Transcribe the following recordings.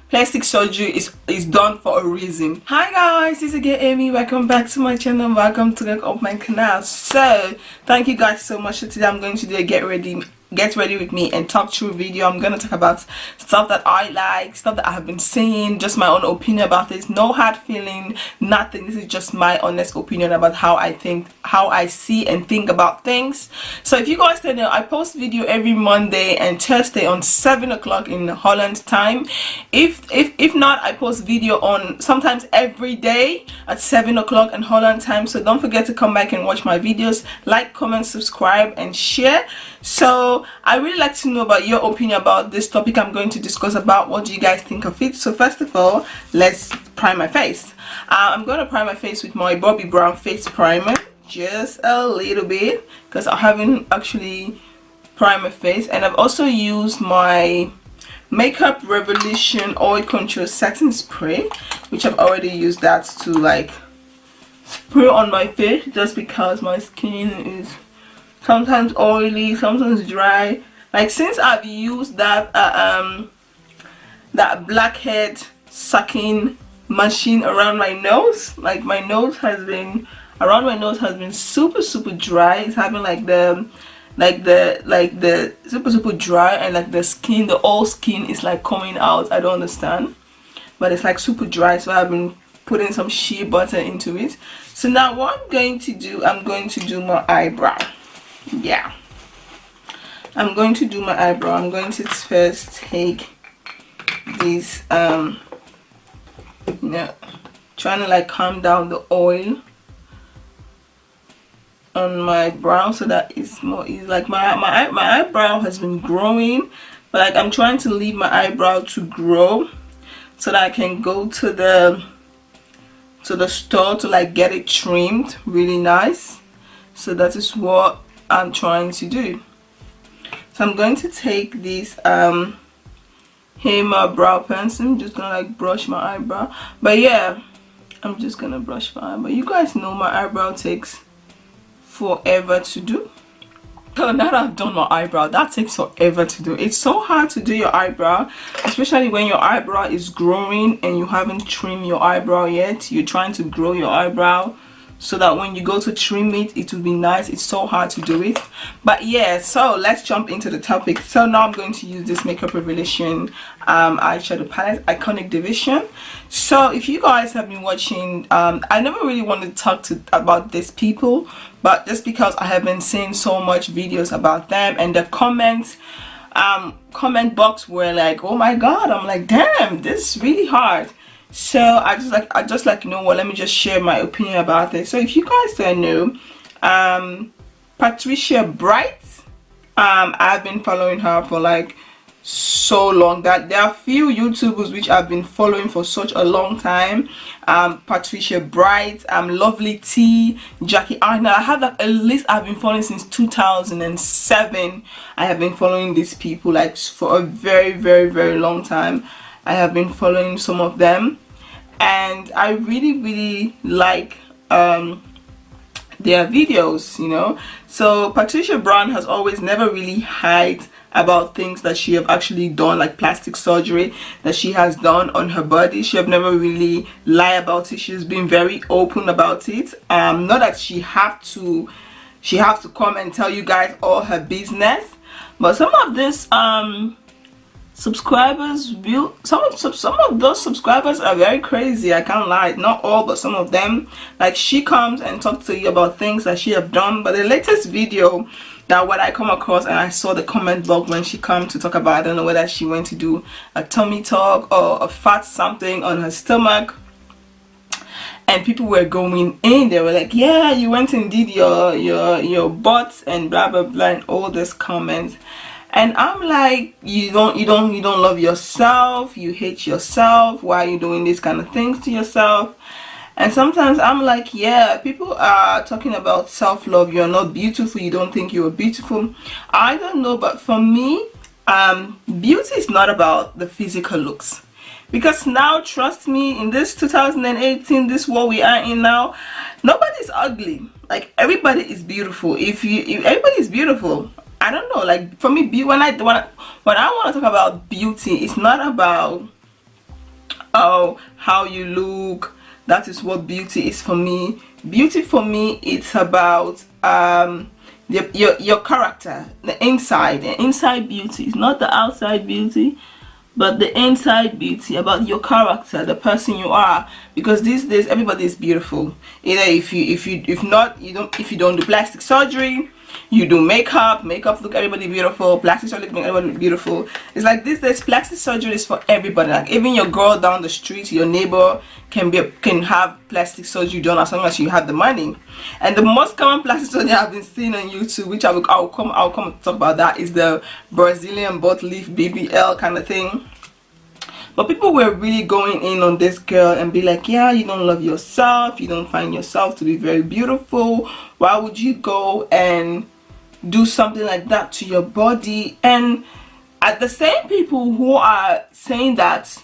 plastic surgery is done for a reason. Hi guys, this is again Amy. Welcome back to my channel. Welcome to my canal. So thank you guys so much. So today I'm going to do a get ready with me and talk through video. I'm going to talk about stuff that I like, stuff that I have been seeing, just my own opinion about this. No hard feeling, nothing. This is just my honest opinion about how I see and think about things. So if you guys don't know, I post video every Monday and Thursday on 7 o'clock in Holland time. If not, I post video on sometimes every day at 7 o'clock in Holland time. So don't forget to come back and watch my videos, like, comment, subscribe and share. So I really like to know about your opinion about this topic I'm going to discuss about. What do you guys think of it? So first of all, let's prime my face. I'm going to prime my face with my Bobbi Brown face primer, just a little bit, because I haven't actually primed my face. And I've also used my Makeup Revolution oil control setting spray, which I've already used that to like spray on my face, just because my skin is sometimes oily, sometimes dry. Like since I've used that that blackhead sucking machine around my nose, like my nose has been super dry. It's having like the super dry, and like the old skin is like coming out. I don't understand, but it's like super dry. So I've been putting some shea butter into it. So now what I'm going to do my eyebrow. Yeah, I'm going to do my eyebrow. I'm going to first take this trying to like calm down the oil on my brow so that it's more easy. Like my eyebrow has been growing, but like I'm trying to leave my eyebrow to grow so that I can go to the store to like get it trimmed really nice. So that is what I'm trying to do. So I'm going to take this Hoi brow pencil. I'm just gonna like brush my eyebrow. But yeah, I'm just gonna brush my eyebrow. You guys know my eyebrow takes forever to do. So now that I've done my eyebrow, that takes forever to do. It's so hard to do your eyebrow, especially when your eyebrow is growing and you haven't trimmed your eyebrow yet. You're trying to grow your eyebrow so that when you go to trim it, it will be nice. It's so hard to do it. But yeah, so let's jump into the topic. So now I'm going to use this Makeup Revolution eyeshadow palette, Iconic Division. So if you guys have been watching, I never really wanted to talk about these people, but just because I have been seeing so much videos about them, and the comment box were like, oh my god, I'm like, damn, this is really hard. So I just like you know what, let me just share my opinion about this. So if you guys don't know, Patricia Bright, I've been following her for like so long that there are few YouTubers which I've been following for such a long time. Patricia Bright, Lovely T, Jackie Arnold. I have like a list I've been following since 2007. I have been following these people like for a very long time. I have been following some of them, and I really like their videos, you know. So Patricia Brown has always never really hide about things that she have actually done, like plastic surgery that she has done on her body. She have never really lied about it. She's been very open about it. Not that she have to come and tell you guys all her business, but some of this subscribers will, some of those subscribers are very crazy. I can't lie, not all, but some of them. Like she comes and talks to you about things that she have done. But the latest video that when I come across and I saw the comment box when she come to talk about, I don't know whether she went to do a tummy talk or a fat something on her stomach, and people were going in. They were like, yeah, you went and did your butt and blah blah blah, and all this comments. And I'm like, you don't love yourself, you hate yourself, why are you doing these kind of things to yourself? And sometimes I'm like, yeah, people are talking about self-love. You're not beautiful, you don't think you're beautiful. I don't know, but for me, beauty is not about the physical looks. Because now, trust me, in this 2018, this world we are in now, nobody's ugly. Like everybody is beautiful. If everybody is beautiful, I don't know, like for me, when I want to talk about beauty, it's not about oh, how you look. That is what beauty is for me. Beauty for me, it's about your character, the inside beauty. It's not the outside beauty, but the inside beauty, about your character, the person you are. Because these days everybody is beautiful. Either if you don't do plastic surgery, you do makeup look everybody beautiful, plastic surgery make everybody beautiful. It's like these days plastic surgery is for everybody. Like even your girl down the street, your neighbor can have plastic surgery done as long as you have the money. And the most common plastic surgery I've been seeing on YouTube, which I'll come and talk about, that is the Brazilian butt lift, BBL kind of thing. But people were really going in on this girl and be like, yeah, you don't love yourself, you don't find yourself to be very beautiful, why would you go and do something like that to your body? And at the same people who are saying that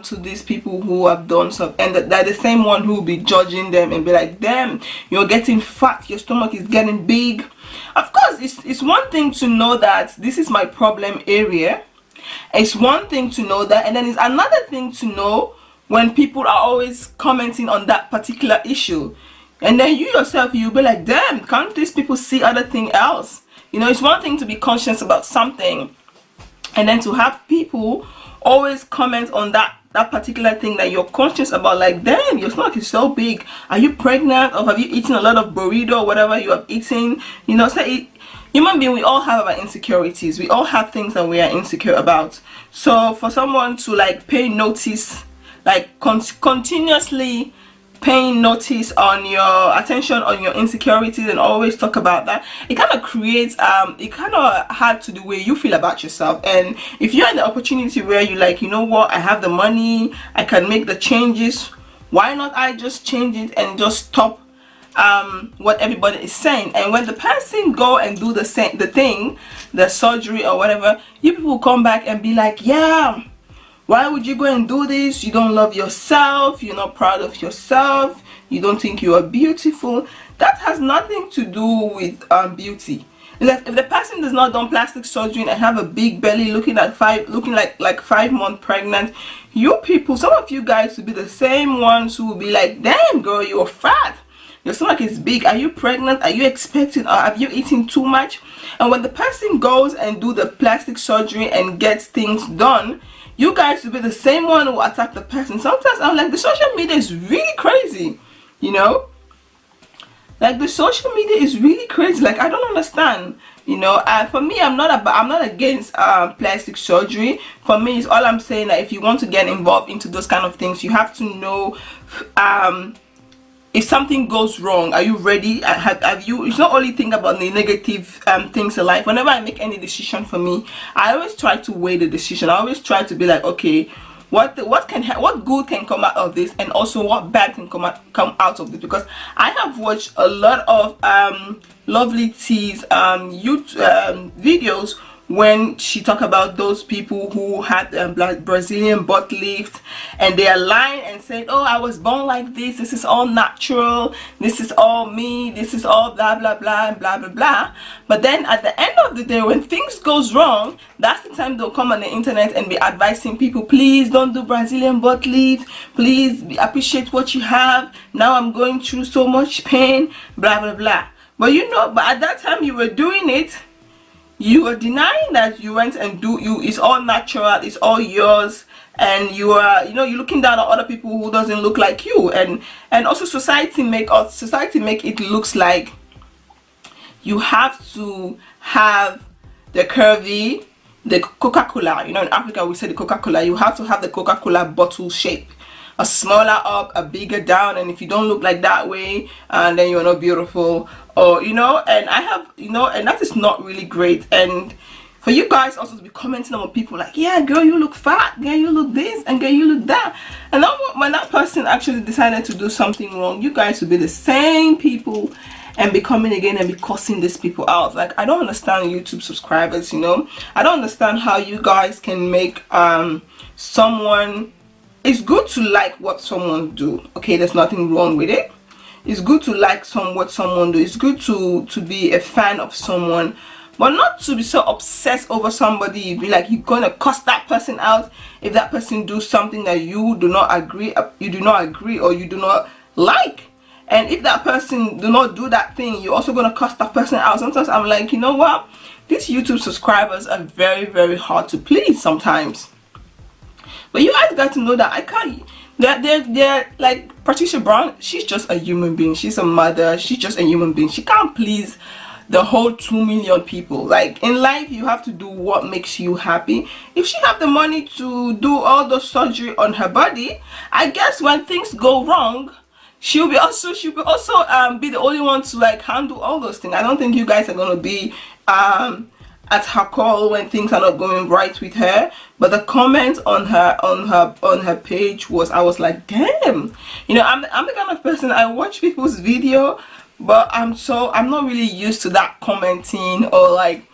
to these people who have done something, and they're the same one who will be judging them and be like, damn, you're getting fat, your stomach is getting big. Of course, it's one thing to know that this is my problem area. It's one thing to know that, and then it's another thing to know when people are always commenting on that particular issue, and then you yourself, you'll be like, damn, can't these people see other thing else? You know, it's one thing to be conscious about something, and then to have people always comment on that particular thing that you're conscious about, like, damn, your stomach is so big, are you pregnant, or have you eaten a lot of burrito or whatever you have eaten? You know, say human being, we all have our insecurities, we all have things that we are insecure about. So for someone to like pay notice, like continuously paying notice on your attention on your insecurities and always talk about that, it kind of creates it kind of hard to the way you feel about yourself. And if you're in the opportunity where you like, you know what, I have the money, I can make the changes, why not I just change it and just stop what everybody is saying? And when the person go and do the thing, the surgery or whatever, you people come back and be like, yeah, why would you go and do this? You don't love yourself, you're not proud of yourself, you don't think you are beautiful. That has nothing to do with beauty. Like if the person does not done plastic surgery and have a big belly, looking like 5 months pregnant, you people, some of you guys will be the same ones who will be like, damn girl, you're fat, your stomach is big, are you pregnant, are you expecting, or have you eaten too much? And when the person goes and do the plastic surgery and gets things done, you guys will be the same one who attack the person. Sometimes I'm like, the social media is really crazy, you know, like the social media is really crazy. Like I don't understand, you know. For me, I'm not against plastic surgery. For me, it's all I'm saying that if you want to get involved into those kind of things, you have to know if something goes wrong, are you ready? Have you, it's not only think about the negative things in life. Whenever I make any decision for me, I always try to weigh the decision. I always try to be like, okay, what good can come out of this, and also what bad can come out of this. Because I have watched a lot of Lovely T's YouTube videos when she talked about those people who had Brazilian butt lift, and they are lying and saying, oh, I was born like this is all natural, this is all me, this is all blah blah blah and blah blah blah. But then at the end of the day, when things goes wrong, that's the time they'll come on the internet and be advising people, please don't do Brazilian butt lift, please appreciate what you have, now I'm going through so much pain, blah blah blah. But you know, but at that time you were doing it, you are denying that you went and it's all natural, it's all yours, and you are, you know, you're looking down on other people who doesn't look like you. And also society make it looks like you have to have the curvy, the Coca-Cola, you know, in Africa we say the Coca-Cola, you have to have the Coca-Cola bottle shape, a smaller up, a bigger down, and if you don't look like that way, then you're not beautiful. Or, you know, and I have, you know, and that is not really great. And for you guys also to be commenting on people like, yeah, girl, you look fat, girl, you look this, and girl, you look that. And then when that person actually decided to do something wrong, you guys will be the same people and be coming again and be cussing these people out. Like, I don't understand YouTube subscribers, you know. I don't understand how you guys can make someone, it's good to like what someone do, okay, there's nothing wrong with it. It's good to like what someone do, it's good to be a fan of someone, but not to be so obsessed over somebody. You be like, you're gonna cuss that person out if that person do something that you do not agree or you do not like. And if that person do not do that thing, you're also gonna cuss that person out. Sometimes I'm like, you know what, these YouTube subscribers are very, very hard to please sometimes. But you guys got to know that I can't. They're like Patricia Brown. She's just a human being. She's a mother. She's just a human being. She can't please the whole 2 million people. Like in life, you have to do what makes you happy. If she have the money to do all the surgery on her body, I guess when things go wrong, she'll be also be the only one to like handle all those things. I don't think you guys are gonna be at her call when things are not going right with her. But the comment on her page was, I was like, damn, you know, I'm the kind of person, I watch people's video, but I'm not really used to that commenting, or like,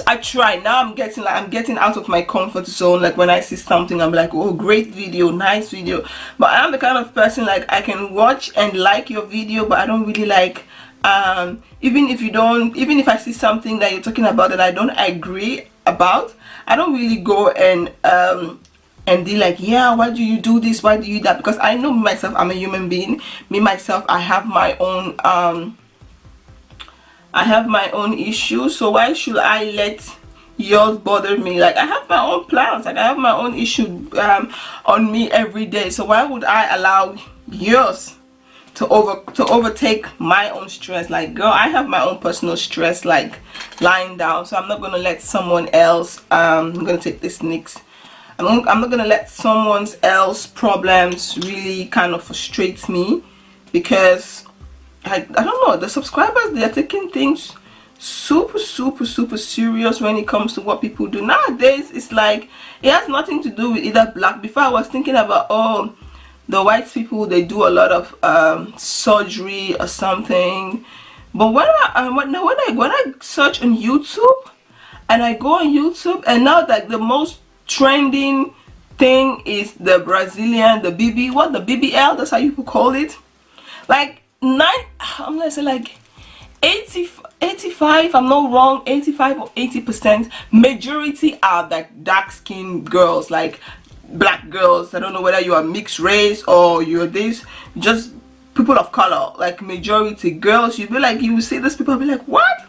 I try now. I'm getting out of my comfort zone. Like when I see something, I'm like, oh, great video, nice video. But I'm the kind of person, like, I can watch and like your video, but I don't really like, even if I see something that you're talking about that I don't agree about, I don't really go and be like, yeah, why do you do this, why do you that? Because I know myself, I'm a human being. Me myself, I have my own issues, so why should I let yours bother me? Like, I have my own plans, like I have my own issue on me every day, so why would I allow yours to overtake my own stress? Like, girl, I have my own personal stress, like, lying down, so I'm not gonna let someone else I'm gonna take this next. I'm not gonna let someone else's problems really kind of frustrate me, because I don't know, the subscribers, they're taking things super serious when it comes to what people do nowadays. It's like, it has nothing to do with either black. Before I was thinking about, oh, the white people, they do a lot of surgery or something. But when I search on YouTube, and I go on YouTube, and now like the most trending thing is the Brazilian, the BBL, that's how you call it. Like I'm gonna say like 85, I'm not wrong, 85 or 80% majority are like dark skinned girls, like black girls. I don't know whether you are mixed race or you're this, just people of color, like majority girls. You'd be like, you will see these people, be like, what?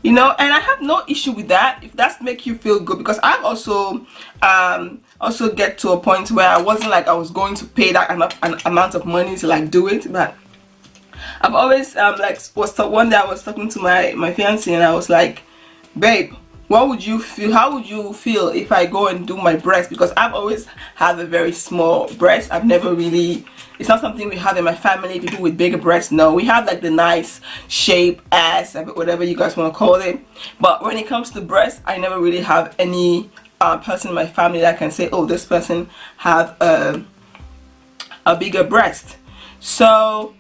You know, and I have no issue with that if that's make you feel good, because I've also get to a point where I wasn't like I was going to pay that an amount of money to like do it. But I've always one day I was talking to my fiance, and I was like, babe, what would you feel, how would you feel if I go and do my breast? Because I've always had a very small breast. I've never really, it's not something we have in my family, people with bigger breasts. No, we have like the nice shape, ass, whatever you guys want to call it. But when it comes to breasts, I never really have any person in my family that can say, oh, this person have a bigger breast. So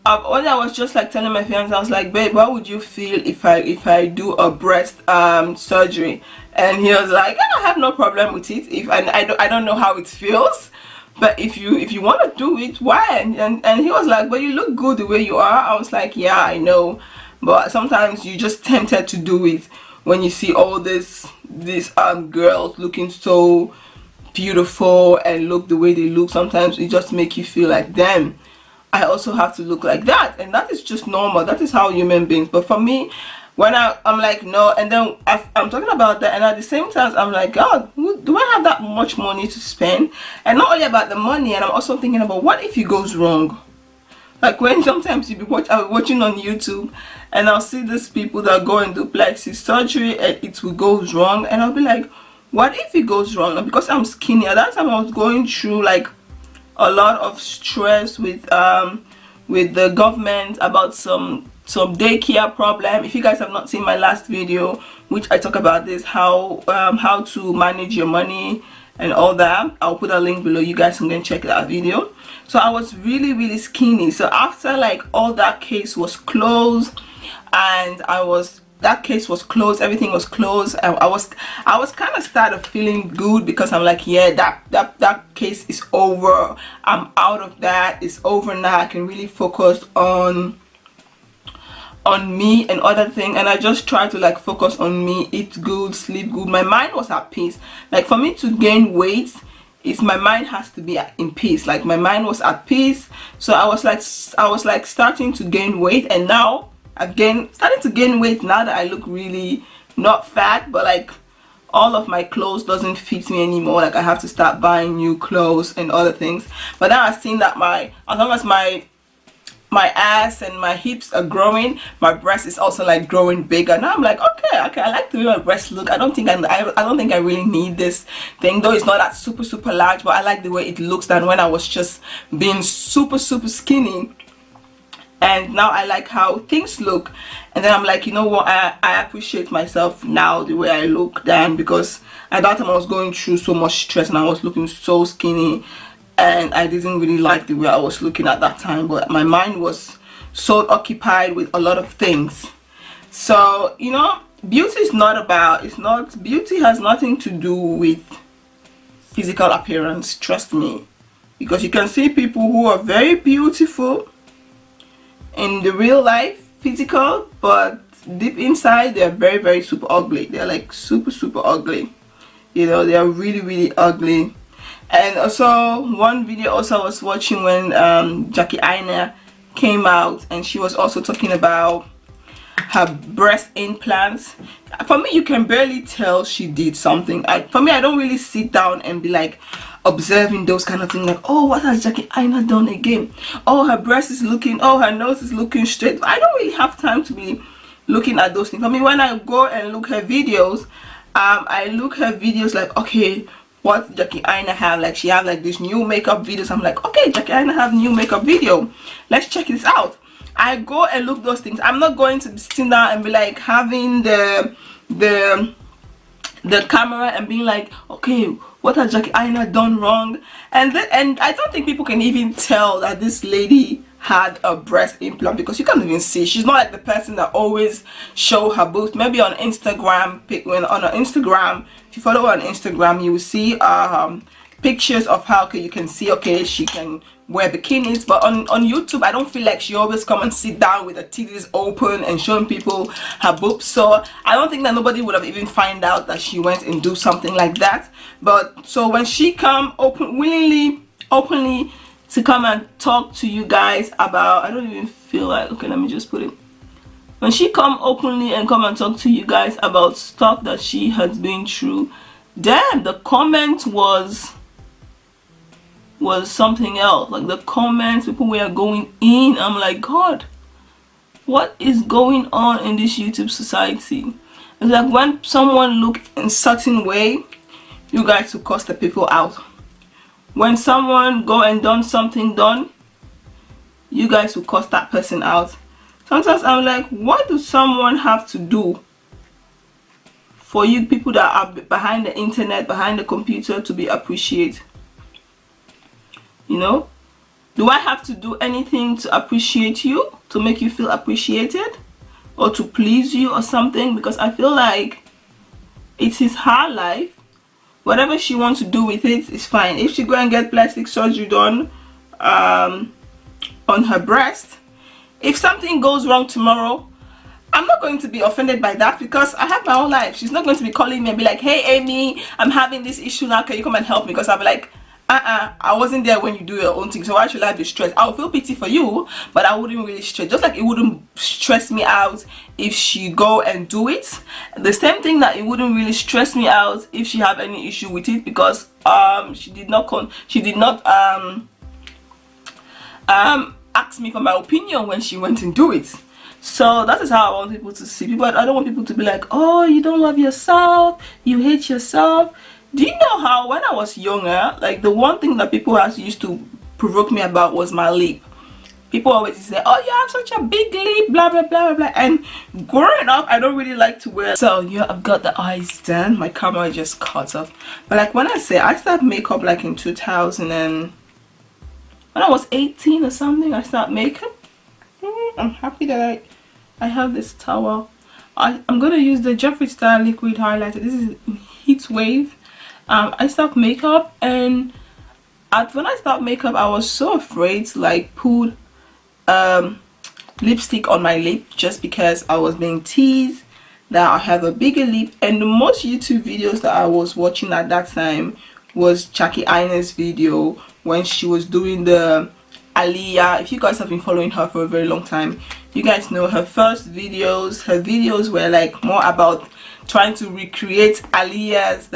when I was just like telling my fiance, I was like, babe, what would you feel if I do a breast surgery? And he was like, I have no problem with it. I don't know how it feels, but if you want to do it, why? And he was like, but you look good the way you are. I was like, yeah, I know, but sometimes you just tempted to do it when you see all these girls looking so beautiful and look the way they look. Sometimes it just make you feel like, damn, I also have to look like that. And that is just normal. That is how human beings. But for me, when I'm like, no, and then I'm talking about that, and at the same time I'm like, God, do I have that much money to spend? And not only about the money, and I'm also thinking about, what if it goes wrong? Like when sometimes you be watching on YouTube, and I'll see these people that go and do plastic surgery and it will go wrong, and I'll be like, what if it goes wrong? And because I'm skinny, at that time I was going through like a lot of stress with the government about some daycare problem. If you guys have not seen my last video, which I talk about this, how to manage your money and all that, I'll put a link below. You guys can go and check that video. So I was really skinny. So after like all that case was closed, and that case was closed, everything was closed, I was kind of started feeling good, because I'm like, yeah, that case is over, I'm out of that, it's over now. I can really focus on on me and other things, and I just try to like focus on me, eat good, sleep good. My mind was at peace. Like for me to gain weight, is my mind has to be in peace. Like my mind was at peace. So I was like starting to gain weight, and now I've starting to gain weight now that I look really not fat, but like all of my clothes doesn't fit me anymore. Like I have to start buying new clothes and other things. But now I've seen that as long as my ass and my hips are growing, my breast is also like growing bigger. Now I'm like, okay, I like the way my breasts look. I don't think I really need this thing, though it's not that super large, but I like the way it looks than when I was just being super skinny. And now I like how things look, and then I'm like, you know what, I appreciate myself now the way I look then, because at that time I was going through so much stress and I was looking so skinny, and I didn't really like the way I was looking at that time, but my mind was so occupied with a lot of things. So you know, beauty has nothing to do with physical appearance, trust me, because you can see people who are very beautiful in the real life, physical, but deep inside they're very super ugly. They're like super ugly, you know, they are really ugly. And also one video also I was watching when Aina came out, and she was also talking about her breast implants. For me, you can barely tell she did something. For me, I don't really sit down and be like observing those kind of things, like, oh, what has Aina done again? Oh, her breast is looking, oh, her nose is looking straight. I don't really have time to be looking at those things. I mean, when I go and look her videos, I look her videos like, okay, what Aina have? Like she have like this new makeup videos. I'm like, okay, Aina have new makeup video, let's check this out. I go and look those things. I'm not going to be sitting down and be like having the camera and being like, okay, what has Aina done wrong? And I don't think people can even tell that this lady had a breast implant, because you can't even see. She's not like the person that always show her boobs. Maybe on Instagram, on her Instagram, if you follow her on Instagram, you will see pictures of how, okay, you can see, okay, she can wear bikinis. But on YouTube, I don't feel like she always come and sit down with her titties open and showing people her boobs. So I don't think that nobody would have even find out that she went and do something like that. But so when she come openly to come and talk to you guys about, I don't even feel like, okay, let me just put it, when she come openly and come and talk to you guys about stuff that she has been through, damn, the comment was something else. Like the comments, people were going in. I'm like, God, what is going on in this YouTube society? It's like when someone look in certain way, you guys will cuss the people out. When someone go and done something you guys will cuss that person out. Sometimes I'm like, what does someone have to do for you people that are behind the internet, behind the computer, to be appreciated? You know, do I have to do anything to appreciate you, to make you feel appreciated, or to please you or something? Because I feel like it is her life. Whatever she wants to do with it is fine. If she go and get plastic surgery done on her breast, if something goes wrong tomorrow, I'm not going to be offended by that, because I have my own life. She's not going to be calling me and be like, hey Amy, I'm having this issue now, can you come and help me? Because I'll be like, I wasn't there when you do your own thing, so why should I be stressed? I'll feel pity for you, but I wouldn't really stress. Just like it wouldn't stress me out if she go and do it, the same thing that it wouldn't really stress me out if she have any issue with it, because she did not ask me for my opinion when she went and do it. So that is how I want people to see people. I don't want people to be like, oh, you don't love yourself, you hate yourself. Do you know how when I was younger, like the one thing that people used to provoke me about was my lip. People always say, oh, you have such a big lip, blah blah blah blah. And growing up, I don't really like to wear. So yeah, I've got the eyes done. My camera just cut off. But like when I say I started makeup like in 2000, and when I was 18 or something, I started makeup. I'm happy that I have this towel. I'm gonna use the Jeffree Star liquid highlighter. This is Heat Wave. I stopped makeup, and when I stopped makeup, I was so afraid to like put lipstick on my lip just because I was being teased that I have a bigger lip. And the most YouTube videos that I was watching at that time was Jackie Aina's video when she was doing the Aliyah. If you guys have been following her for a very long time, you guys know her first videos. Her videos were like more about trying to recreate Aliyah's,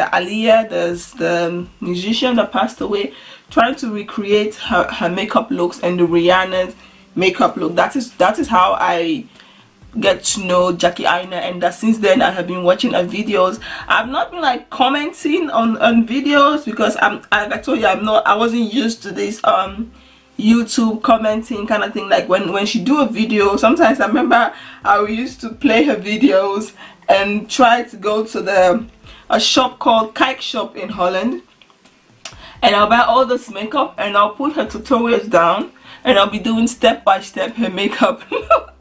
the musician that passed away, trying to recreate her makeup looks and the Rihanna's makeup look. That is how I get to know Jackie Aina, and that since then I have been watching her videos. I've not been like commenting on videos because I told you I wasn't used to this YouTube commenting kind of thing. Like when she do a video, sometimes I remember I used to play her videos and try to go to a shop called Kijk Shop in Holland, and I'll buy all this makeup and I'll put her tutorials down and I'll be doing step by step her makeup look.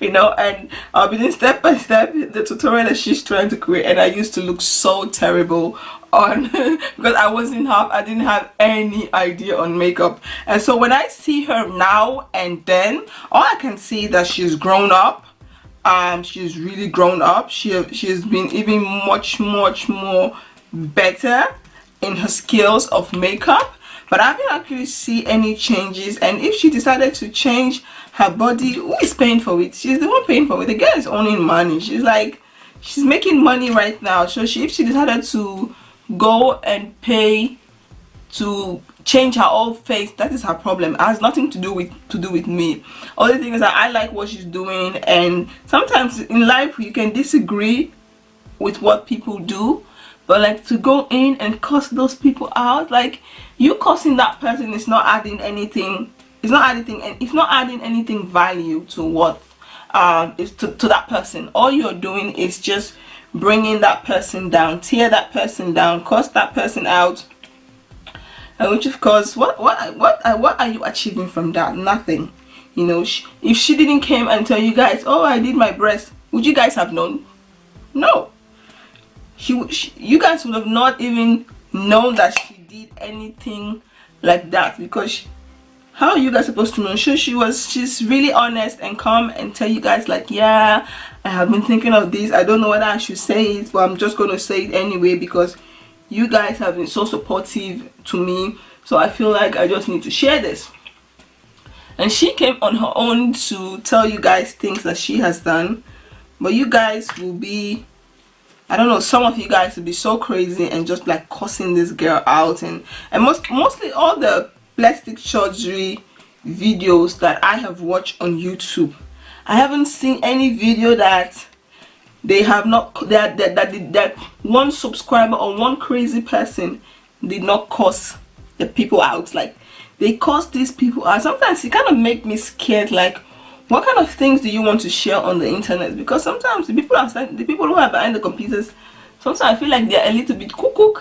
You know, and I'll be doing step by step the tutorial that she's trying to create, and I used to look so terrible on because I didn't have any idea on makeup. And so when I see her now and then, all I can see that she's grown up. She's really grown up. She has been even much more better in her skills of makeup, but I didn't actually see any changes. And if she decided to change her body, who is paying for it? She's the one paying for it. The girl is owning money. She's making money right now. So if she decided to go and pay to change her whole face, that is her problem. It has nothing to do with me. Only thing is that I like what she's doing, and sometimes in life you can disagree with what people do, but like to go in and cuss those people out, like you cussing that person is not adding anything. It's not adding anything value to what is to that person. All you're doing is just bringing that person down, tear that person down, cuss that person out, and which of course, what are you achieving from that? Nothing. You know, if she didn't came and tell you guys, oh, I did my breast, would you guys have known? No. You guys would have not even known that she did anything like that, because how are you guys supposed to know? She's really honest and calm and tell you guys like, yeah, I have been thinking of this. I don't know whether I should say it, but I'm just going to say it anyway because you guys have been so supportive to me. So I feel like I just need to share this. And she came on her own to tell you guys things that she has done. But you guys will be, I don't know, some of you guys will be so crazy and just like cussing this girl out. And mostly all the plastic surgery videos that I have watched on YouTube, I haven't seen any video that they have not that one subscriber or one crazy person did not cuss the people out. Like they cuss these people out. Sometimes it kind of make me scared, like what kind of things do you want to share on the internet? Because sometimes the people who are behind the computers, sometimes I feel like they're a little bit cuckoo,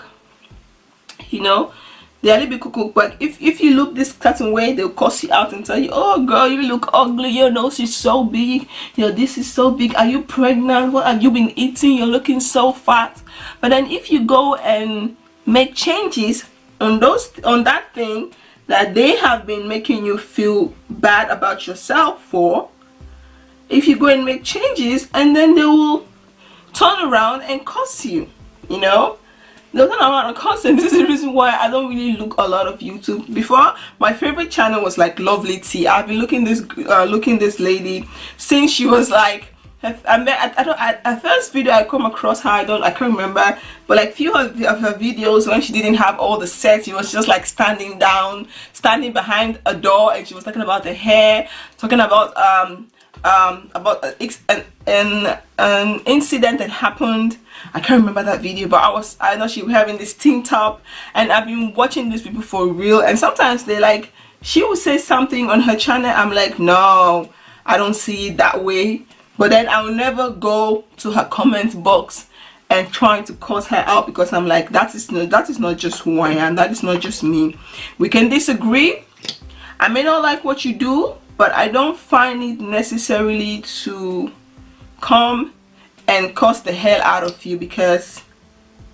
you know. They're a little bit cuckoo, but if you look this certain way, they'll cuss you out and tell you, oh girl, you look ugly, your nose is so big, your this is so big, are you pregnant, what have you been eating, you're looking so fat. But then if you go and make changes on that thing that they have been making you feel bad about yourself for, if you go and make changes, and then they will turn around and cuss you, you know. There's not a lot of content. This is the reason why I don't really look a lot of YouTube. Before, my favorite channel was like Lovely Tea. I've been looking this lady since she was like, her first video I come across her, I can't remember, but like few of her videos when she didn't have all the sets, she was just like standing behind a door, and she was talking about the hair, talking about an incident that happened. I can't remember that video, but I know she was having this tank top, and I've been watching these people for real. And sometimes they like, she will say something on her channel, I'm like, no, I don't see it that way. But then I will never go to her comment box and trying to cuss her out, because I'm like, that is not just who I am, that is not just me. We can disagree. I may not like what you do, but I don't find it necessarily to come and cuss the hell out of you, because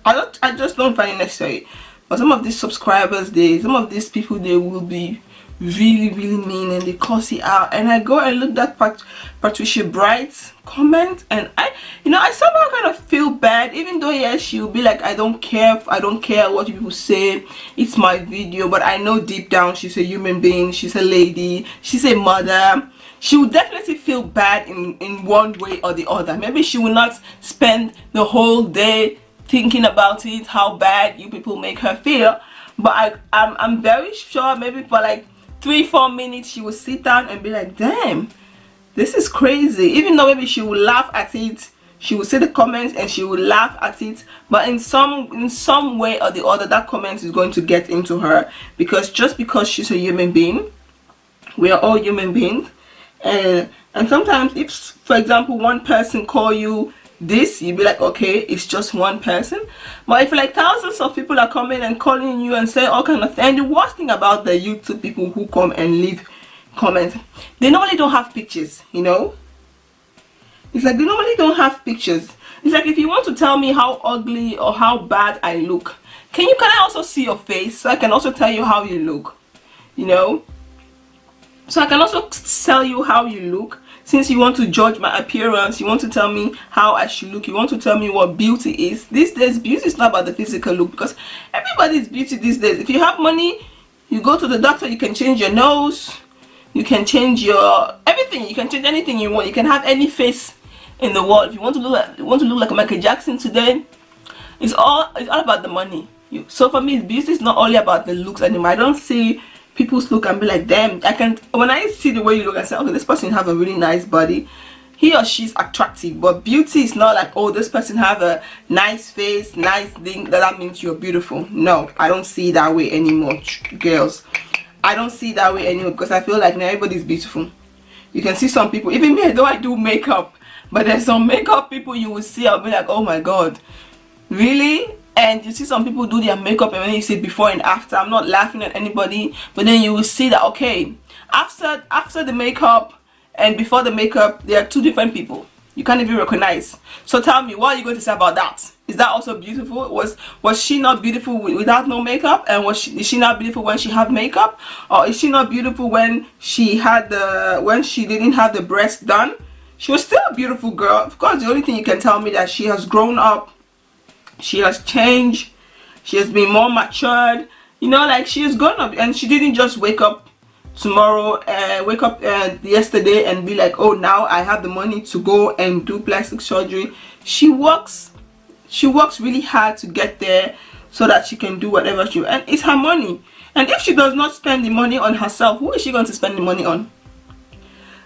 I just don't find it necessary. But some of these subscribers, some of these people, they will be really mean and they cuss it out. And I go and look at Patricia Bright's comment, and I somehow kind of feel bad, even though yes, she'll be like, I don't care what people say, it's my video. But I know deep down she's a human being, she's a lady, she's a mother. She would definitely feel bad in one way or the other. Maybe she will not spend the whole day thinking about it, how bad you people make her feel, but I'm very sure maybe for like 3-4 minutes she will sit down and be like, damn, this is crazy. Even though maybe she will laugh at it, she will see the comments and she will laugh at it, but in some way or the other that comment is going to get into her, because just because she's a human being, we are all human beings. And sometimes if, for example, one person call you this, you'd be like, okay, it's just one person. But if like thousands of people are coming and calling you and say all kind of things, and the worst thing about the YouTube people who come and leave comments, they normally don't have pictures, you know. It's like they normally don't have pictures. It's like, if you want to tell me how ugly or how bad I look, can I also see your face so I can also tell you how you look, you know? So I can also tell you how you look. Since you want to judge my appearance, you want to tell me how I should look, you want to tell me what beauty is. These days, beauty is not about the physical look, because everybody's beauty these days. If you have money, you go to the doctor, you can change your nose, you can change your everything, you can change anything you want. You can have any face in the world. If you want to look like Michael Jackson today, it's all about the money. So for me, beauty is not only about the looks anymore. I don't see people's look and be like, damn, when I see the way you look, I say, okay, this person have a really nice body, he or she's attractive. But beauty is not like, oh, this person have a nice face, nice thing, that means you're beautiful. No, I don't see it that way anymore, girls. I don't see it that way anymore, because I feel like now everybody's beautiful. You can see some people, even me, though I do makeup, but there's some makeup people you will see, I'll be like, oh my god, really? And you see some people do their makeup and when you see before and after, I'm not laughing at anybody, but then you will see that, okay, after the makeup and before the makeup, they are two different people. You can't even recognize. So tell me, what are you going to say about that? Is that also beautiful? Was she not beautiful without no makeup? And is she not beautiful when she had makeup? Or is she not beautiful when she didn't have the breast done? She was still a beautiful girl. Of course, the only thing you can tell me that she has grown up, she has changed, she has been more matured, you know, like she has grown up, and she didn't just wake up yesterday and be like, oh, now I have the money to go and do plastic surgery. She works really hard to get there so that she can do whatever she wants, and it's her money. And if she does not spend the money on herself, who is she going to spend the money on?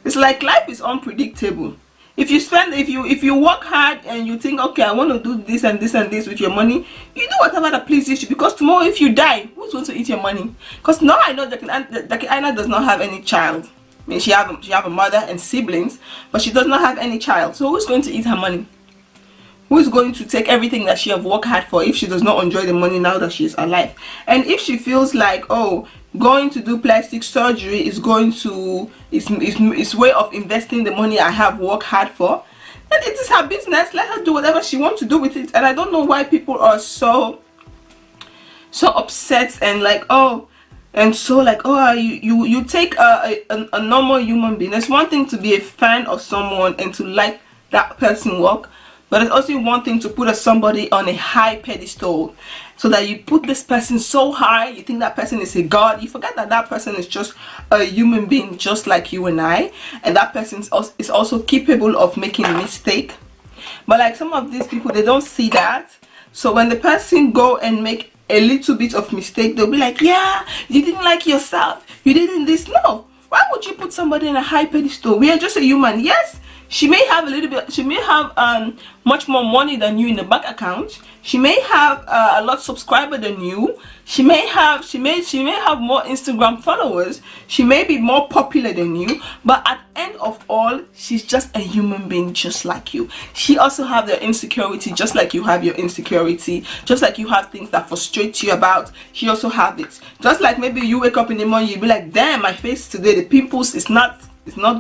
It's like life is unpredictable. If you work hard and you think, okay, I want to do this and this and this with your money, you do whatever that pleases you, because tomorrow if you die, who's going to eat your money? Because now I know that Aina does not have any child. I mean, she have a mother and siblings, but she does not have any child. So who's going to eat her money? Who is going to take everything that she have worked hard for if she does not enjoy the money now that she is alive? And if she feels like, oh, going to do plastic surgery is way of investing the money I have worked hard for, then it is her business. Let her do whatever she wants to do with it. And I don't know why people are so upset and like, oh, and so like, oh, you take a normal human being. It's one thing to be a fan of someone and to like that person work, but it's also one thing to put somebody on a high pedestal, so that you put this person so high, you think that person is a god. You forget that that person is just a human being just like you and I, and that person is also capable of making a mistake. But like some of these people, they don't see that. So when the person go and make a little bit of mistake, they'll be like, yeah, you didn't like yourself, you didn't this. No, why would you put somebody in a high pedestal? We are just a human. Yes, she may have a little bit, she may have much more money than you in the bank account. She may have a lot subscriber than you. She may have more Instagram followers. She may be more popular than you. But at the end of all, she's just a human being just like you. She also have their insecurity just like you have your insecurity. Just like you have things that frustrate you about, she also have it. Just like maybe you wake up in the morning, you be like, damn, my face today, the pimples is not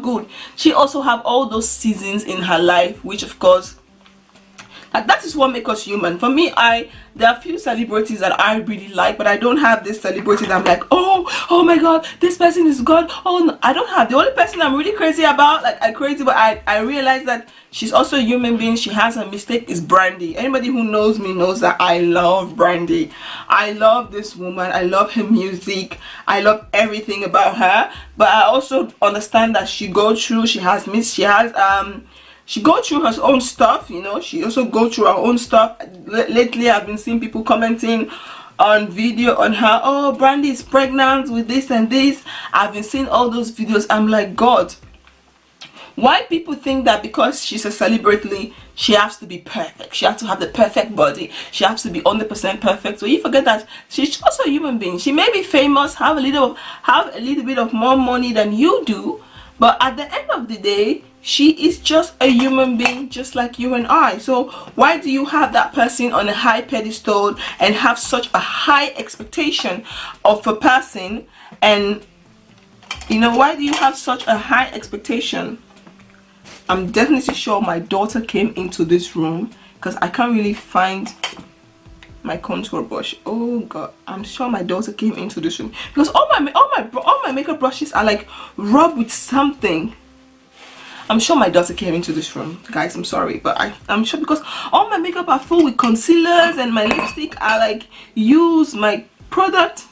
good. She also have all those seasons in her life, which of course Like, that is what makes us human. For me, there are few celebrities that I really like, but I don't have this celebrity that I'm like, oh my god, this person is God. Oh no, I don't have. The only person I'm really crazy about, like I realize that she's also a human being, she has a mistake, is Brandy. Anybody who knows me knows that I love Brandy. I love this woman, I love her music, I love everything about her. But I also understand that she goes through, she go through her own stuff, you know. She also go through her own stuff. Lately I've been seeing people commenting on video on her, oh, Brandy is pregnant with this and this. I've been seeing all those videos. I'm like, God, why people think that because she's a celebrity she has to be perfect, she has to have the perfect body, she has to be 100% perfect? So you forget that she's also a human being. She may be famous, have a little bit of more money than you do, but at the end of the day, she is just a human being, just like you and I. So why do you have that person on a high pedestal and have such a high expectation of a person? And you know, why do you have such a high expectation? I'm definitely sure my daughter came into this room, because I can't really find my contour brush. Oh god, I'm sure my daughter came into this room because all my makeup brushes are like rubbed with something. I'm sure my daughter came into this room, guys. I'm sorry, but I'm sure, because all my makeup are full with concealers and my lipstick are like use my product.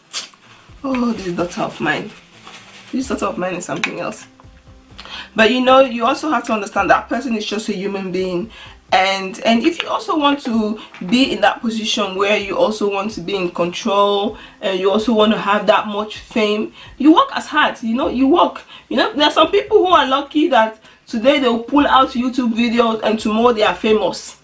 Oh, this daughter of mine. This daughter of mine is something else. But you know, you also have to understand that person is just a human being. And if you also want to be in that position where you also want to be in control and you also want to have that much fame, you work as hard, you know. You work, you know. There are some people who are lucky that today they'll pull out YouTube videos and tomorrow they are famous.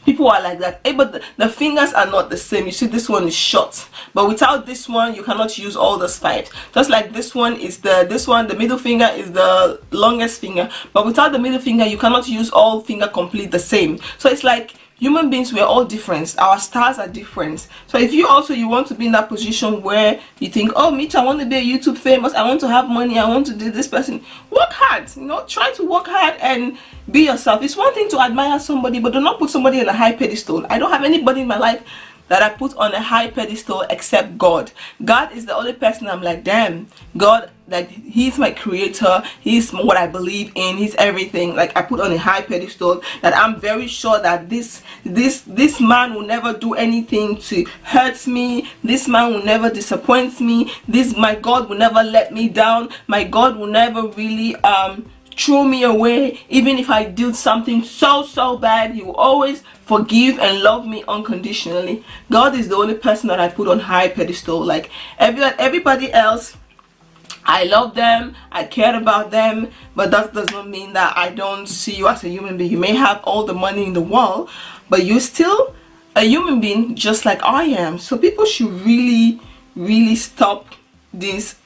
People are like that. But the fingers are not the same. You see, this one is short, but without this one you cannot use all the 5. Just like this one is the middle finger is the longest finger, but without the middle finger you cannot use all finger complete the same. So it's like human beings, we're all different, our stars are different. So if you want to be in that position where you think, oh, me too, I want to be a YouTube famous, I want to have money, I want to do this person, work hard, you know. Try to work hard and be yourself. It's one thing to admire somebody, but do not put somebody on a high pedestal. I don't have anybody in my life that I put on a high pedestal except God. God is the only person I'm like, damn, God, like, he's my creator, he's what I believe in, he's everything. Like, I put on a high pedestal that I'm very sure that this man will never do anything to hurt me, this man will never disappoint me, my God will never let me down, my God will never really throw me away. Even if I did something so bad, he will always forgive and love me unconditionally. God is the only person that I put on high pedestal. Like, everybody else, I love them, I care about them, but that does not mean that I don't see you as a human being. You may have all the money in the world, but you're still a human being just like I am. So people should really stop this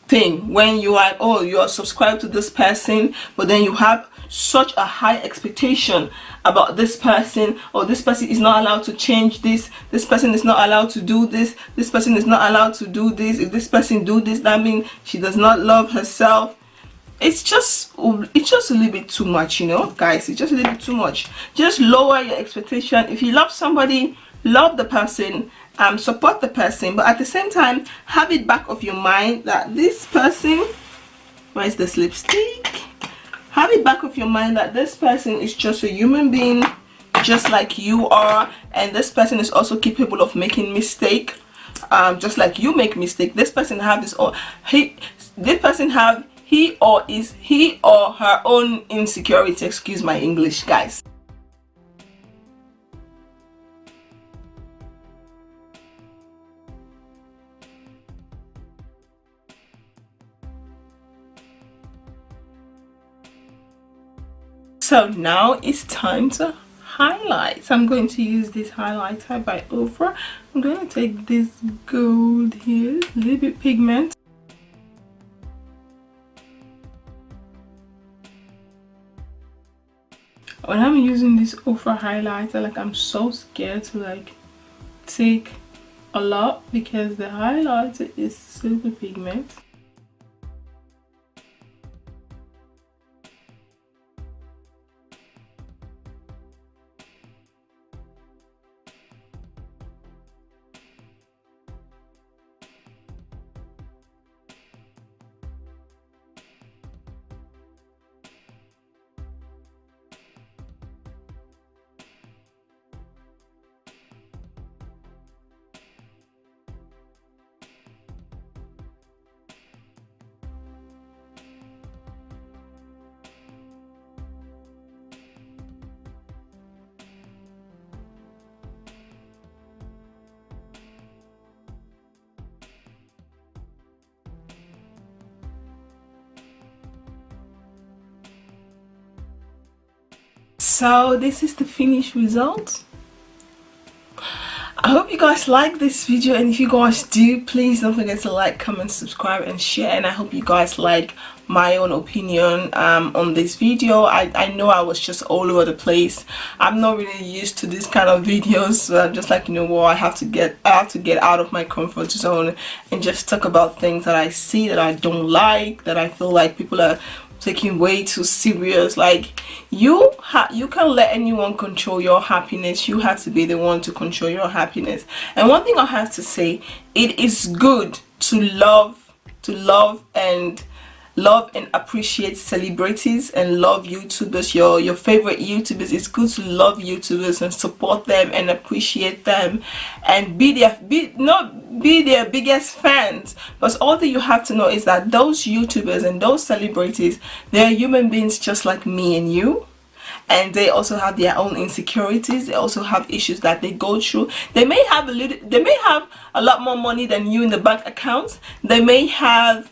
thing when you are, oh, you are subscribed to this person, but then you have such a high expectation about this person, or this person is not allowed to change this person is not allowed to do this person is not allowed to do this. If this person do this, that means she does not love herself. It's just a little bit too much, you know, guys. It's just a little bit too much. Just lower your expectation. If you love somebody, love the person, support the person, but at the same time have it back of your mind that this person, where's this lipstick, have it back of your mind that this person is just a human being just like you are, and this person is also capable of making mistake, just like you make mistake. This person have his own, this person have he or her own insecurity. Excuse my English, guys. So now it's time to highlight. I'm going to use this highlighter by Ofra. I'm going to take this gold here, a little bit pigment. When I'm using this Ofra highlighter, like, I'm so scared to like take a lot because the highlighter is super pigment. So this is the finished result. I hope you guys like this video, and if you guys do, please don't forget to like, comment, subscribe and share. And I hope you guys like my own opinion on this video. I know I was just all over the place. I'm not really used to this kind of videos, so I'm just like, you know what, I have to get out of my comfort zone and just talk about things that I see that I don't like, that I feel like people are taking way too serious. Like, you can't let anyone control your happiness. You have to be the one to control your happiness. And one thing I have to say, it is good to love and appreciate celebrities and love YouTubers, your favorite YouTubers. It's good to love YouTubers and support them and appreciate them and be their biggest fans. But all that you have to know is that those YouTubers and those celebrities, they're human beings just like me and you. And they also have their own insecurities. They also have issues that they go through. They may have a lot more money than you in the bank account. They may have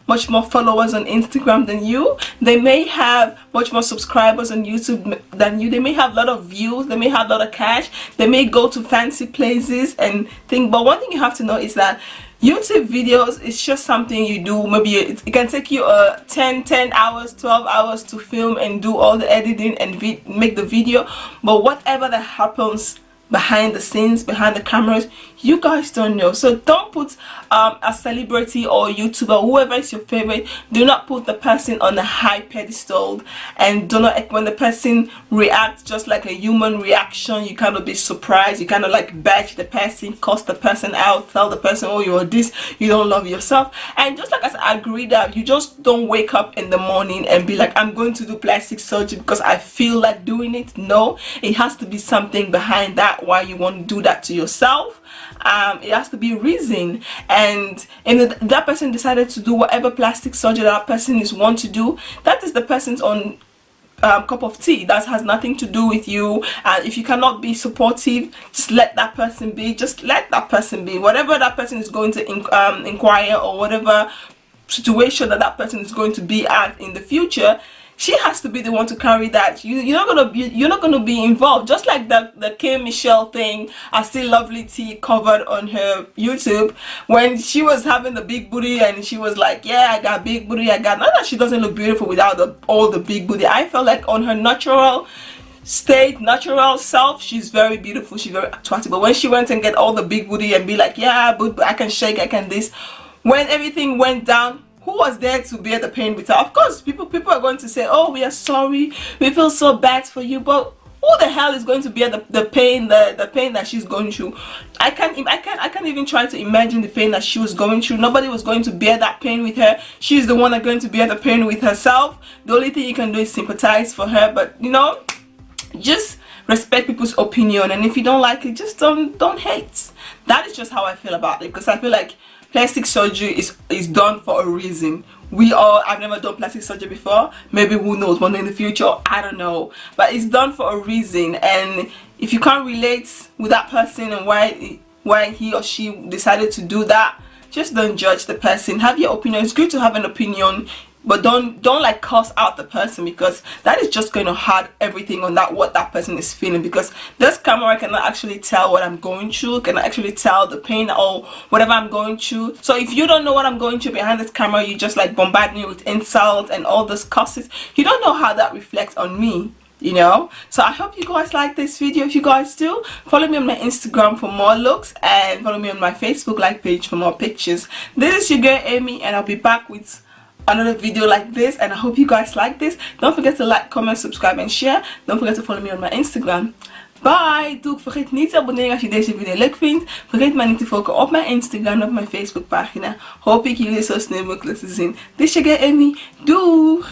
much more followers on Instagram than you. They may have much more subscribers on YouTube than you. They may have a lot of views. They may have a lot of cash. They may go to fancy places and think. But one thing you have to know is that YouTube videos is just something you do. Maybe it can take you 10 hours, 12 hours to film and do all the editing and make the video. But whatever that happens behind the scenes, behind the cameras, you guys don't know. So don't put a celebrity or YouTuber, whoever is your favorite, do not put the person on a high pedestal, and do not, when the person reacts just like a human reaction, you kind of be surprised. You kind of like bash the person, cuss the person out, tell the person, oh, you're this, you don't love yourself. And just like I agree that you just don't wake up in the morning and be like, I'm going to do plastic surgery because I feel like doing it. No, it has to be something behind that why you want to do that to yourself. It has to be a reason, and if that person decided to do whatever plastic surgery that person is want to do, that is the person's own cup of tea. That has nothing to do with you. And if you cannot be supportive, just let that person be. Just let that person be. Whatever that person is going to inquire, or whatever situation that person is going to be at in the future, she has to be the one to carry that. You're not gonna be involved. Just like the K Michelle thing, I see Lovely T covered on her YouTube when she was having the big booty, and she was like, yeah, I got big booty, I got, not that she doesn't look beautiful without all the big booty. I felt like on her natural state, natural self, she's very beautiful, she's very attractive. But when she went and get all the big booty and be like, yeah, but I can shake, I can this, when everything went down, who was there to bear the pain with her? Of course, people are going to say, oh, we are sorry, we feel so bad for you. But who the hell is going to bear the pain, the pain that she's going through? I can't even try to imagine the pain that she was going through. Nobody was going to bear that pain with her. She's the one that's going to bear the pain with herself. The only thing you can do is sympathize for her. But you know, just respect people's opinion, and if you don't like it, just don't hate. That is just how I feel about it, because I feel like plastic surgery is done for a reason. I've never done plastic surgery before. Maybe, who knows, one day in the future, I don't know. But it's done for a reason, and if you can't relate with that person and why he or she decided to do that, just don't judge the person. Have your opinion. It's good to have an opinion, but don't like curse out the person, because that is just going to hurt everything on what that person is feeling. Because this camera cannot actually tell what I'm going through, cannot actually tell the pain or whatever I'm going through. So if you don't know what I'm going through behind this camera, you just like bombard me with insults and all those curses. You don't know how that reflects on me, you know. So I hope you guys like this video. If you guys do, follow me on my Instagram for more looks, and follow me on my Facebook like page for more pictures. This is your girl Amy, and I'll be back with another video like this, and I hope you guys like this. Don't forget to like, comment, subscribe en share. Don't forget to follow me on my Instagram. Bye! Vergeet niet te abonneren als je deze video leuk vindt. Vergeet mij niet te volgen op mijn Instagram en op mijn Facebook pagina. Hoop ik jullie zo snel mogelijk te zien. Dit is je girl Amy. Doei!